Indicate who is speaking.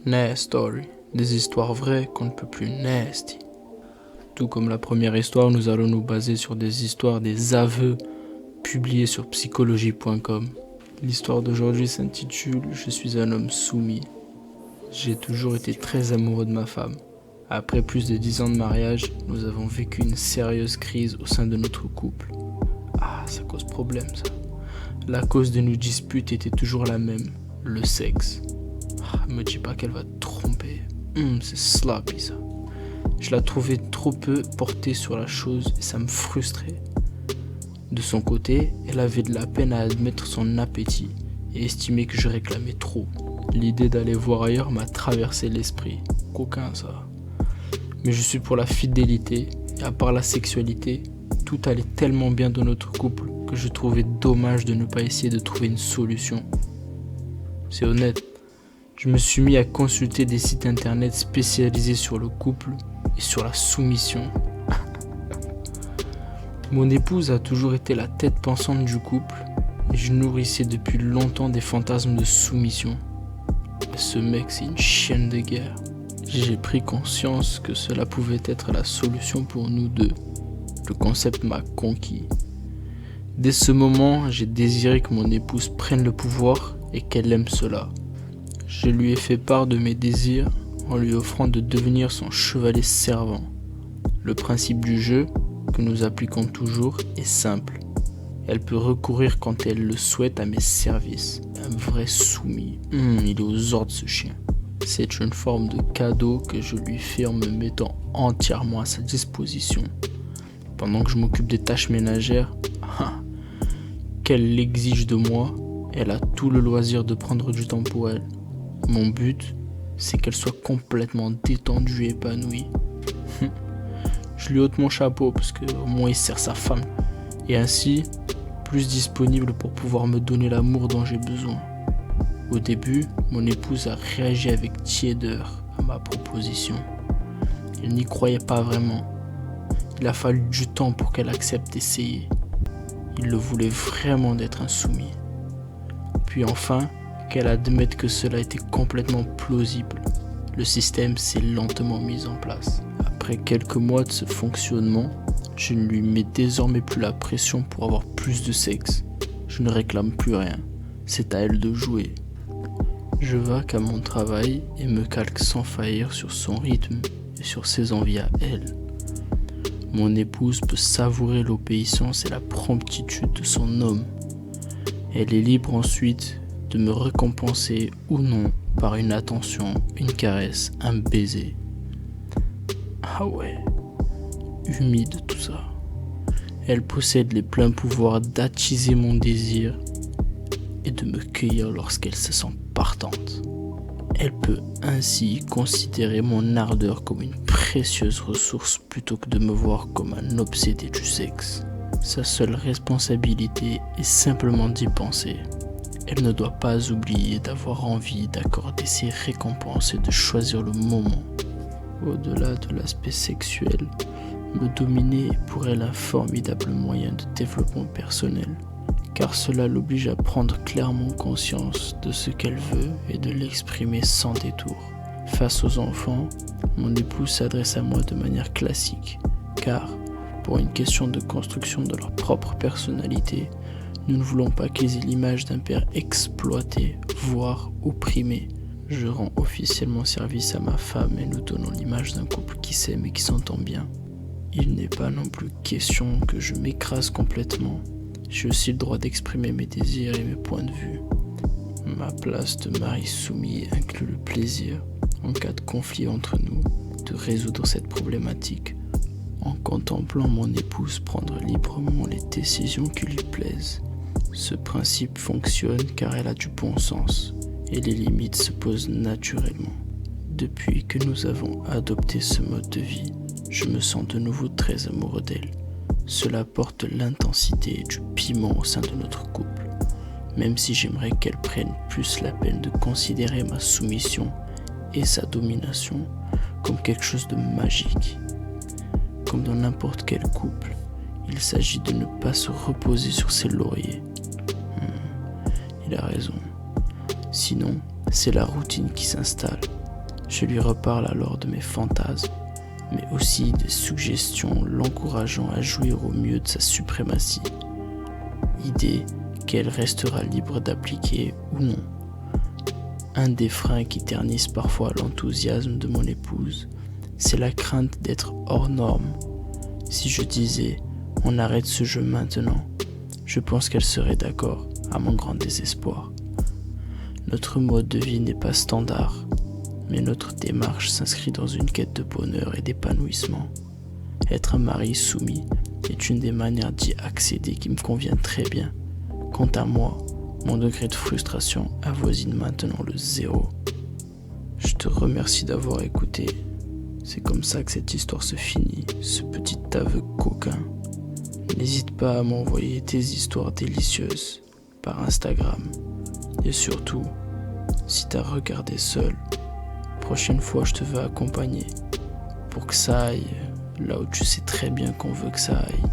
Speaker 1: Nasty Story, des histoires vraies qu'on ne peut plus nasty. Tout comme la première histoire, nous allons nous baser sur des histoires, des aveux publiés sur psychologie.com. L'histoire d'aujourd'hui s'intitule « Je suis un homme soumis ». J'ai toujours été très amoureux de ma femme. Après plus de 10 ans de mariage, nous avons vécu une sérieuse crise au sein de notre couple. Ah, ça cause problème ça. La cause de nos disputes était toujours la même, le sexe. Me dis pas qu'elle va te tromper. C'est sloppy ça. Je la trouvais trop peu portée sur la chose et ça me frustrait. De son côté, elle avait de la peine à admettre son appétit et estimait que je réclamais trop. L'idée d'aller voir ailleurs m'a traversé l'esprit. Coquin ça. Mais je suis pour la fidélité et à part la sexualité, tout allait tellement bien dans notre couple que je trouvais dommage de ne pas essayer de trouver une solution. C'est honnête. Je me suis mis à consulter des sites internet spécialisés sur le couple et sur la soumission. Mon épouse a toujours été la tête pensante du couple et je nourrissais depuis longtemps des fantasmes de soumission. Ce mec, c'est une chienne de guerre. J'ai pris conscience que cela pouvait être la solution pour nous deux. Le concept m'a conquis. Dès ce moment, j'ai désiré que mon épouse prenne le pouvoir et qu'elle aime cela. Je lui ai fait part de mes désirs en lui offrant de devenir son chevalier servant. Le principe du jeu, que nous appliquons toujours, est simple. Elle peut recourir quand elle le souhaite à mes services. Un vrai soumis. Il est aux ordres ce chien. C'est une forme de cadeau que je lui fais en me mettant entièrement à sa disposition. Pendant que je m'occupe des tâches ménagères, qu'elle l'exige de moi, elle a tout le loisir de prendre du temps pour elle. Mon but, c'est qu'elle soit complètement détendue et épanouie. Je lui ôte mon chapeau parce qu'au moins il sert sa femme. Et ainsi, plus disponible pour pouvoir me donner l'amour dont j'ai besoin. Au début, mon épouse a réagi avec tiédeur à ma proposition. Elle n'y croyait pas vraiment. Il a fallu du temps pour qu'elle accepte d'essayer. Il le voulait vraiment d'être un soumis. Puis enfin, qu'elle admette que cela était complètement plausible. Le système s'est lentement mis en place. Après quelques mois de ce fonctionnement, je ne lui mets désormais plus la pression pour avoir plus de sexe. Je ne réclame plus rien. C'est à elle de jouer. Je vaque à mon travail et me calque sans faillir sur son rythme et sur ses envies à elle. Mon épouse peut savourer l'obéissance et la promptitude de son homme. Elle est libre ensuite de me récompenser ou non par une attention, une caresse, un baiser. Ah ouais, humide tout ça. Elle possède les pleins pouvoirs d'attiser mon désir et de me cueillir lorsqu'elle se sent partante. Elle peut ainsi considérer mon ardeur comme une précieuse ressource plutôt que de me voir comme un obsédé du sexe. Sa seule responsabilité est simplement d'y penser. Elle ne doit pas oublier d'avoir envie d'accorder ses récompenses et de choisir le moment. Au-delà de l'aspect sexuel, me dominer est pour elle un formidable moyen de développement personnel, car cela l'oblige à prendre clairement conscience de ce qu'elle veut et de l'exprimer sans détour. Face aux enfants, mon épouse s'adresse à moi de manière classique, car, pour une question de construction de leur propre personnalité, nous ne voulons pas qu'ils aient l'image d'un père exploité, voire opprimé. Je rends officiellement service à ma femme et nous donnons l'image d'un couple qui s'aime et qui s'entend bien. Il n'est pas non plus question que je m'écrase complètement. J'ai aussi le droit d'exprimer mes désirs et mes points de vue. Ma place de mari soumis inclut le plaisir, en cas de conflit entre nous, de résoudre cette problématique en contemplant mon épouse prendre librement les décisions qui lui plaisent. Ce principe fonctionne car elle a du bon sens et les limites se posent naturellement. Depuis que nous avons adopté ce mode de vie, je me sens de nouveau très amoureux d'elle. Cela apporte l'intensité et du piment au sein de notre couple, même si j'aimerais qu'elle prenne plus la peine de considérer ma soumission et sa domination comme quelque chose de magique. Comme dans n'importe quel couple, il s'agit de ne pas se reposer sur ses lauriers. Il a raison. Sinon, c'est la routine qui s'installe Je lui reparle alors de mes fantasmes, mais aussi des suggestions l'encourageant à jouir au mieux de sa suprématie. Idée qu'elle restera libre d'appliquer ou non. Un des freins qui ternissent parfois l'enthousiasme de mon épouse, c'est la crainte d'être hors norme. Si je disais « on arrête ce jeu maintenant », je pense qu'elle serait d'accord, à mon grand désespoir. Notre mode de vie n'est pas standard, mais notre démarche s'inscrit dans une quête de bonheur et d'épanouissement. Être un mari soumis est une des manières d'y accéder qui me convient très bien. Quant à moi, mon degré de frustration avoisine maintenant le 0. Je te remercie d'avoir écouté. C'est comme ça que cette histoire se finit, ce petit aveu coquin. N'hésite pas à m'envoyer tes histoires délicieuses par Instagram. Et surtout, si t'as regardé seul, prochaine fois je te veux accompagner pour que ça aille là où tu sais très bien qu'on veut que ça aille.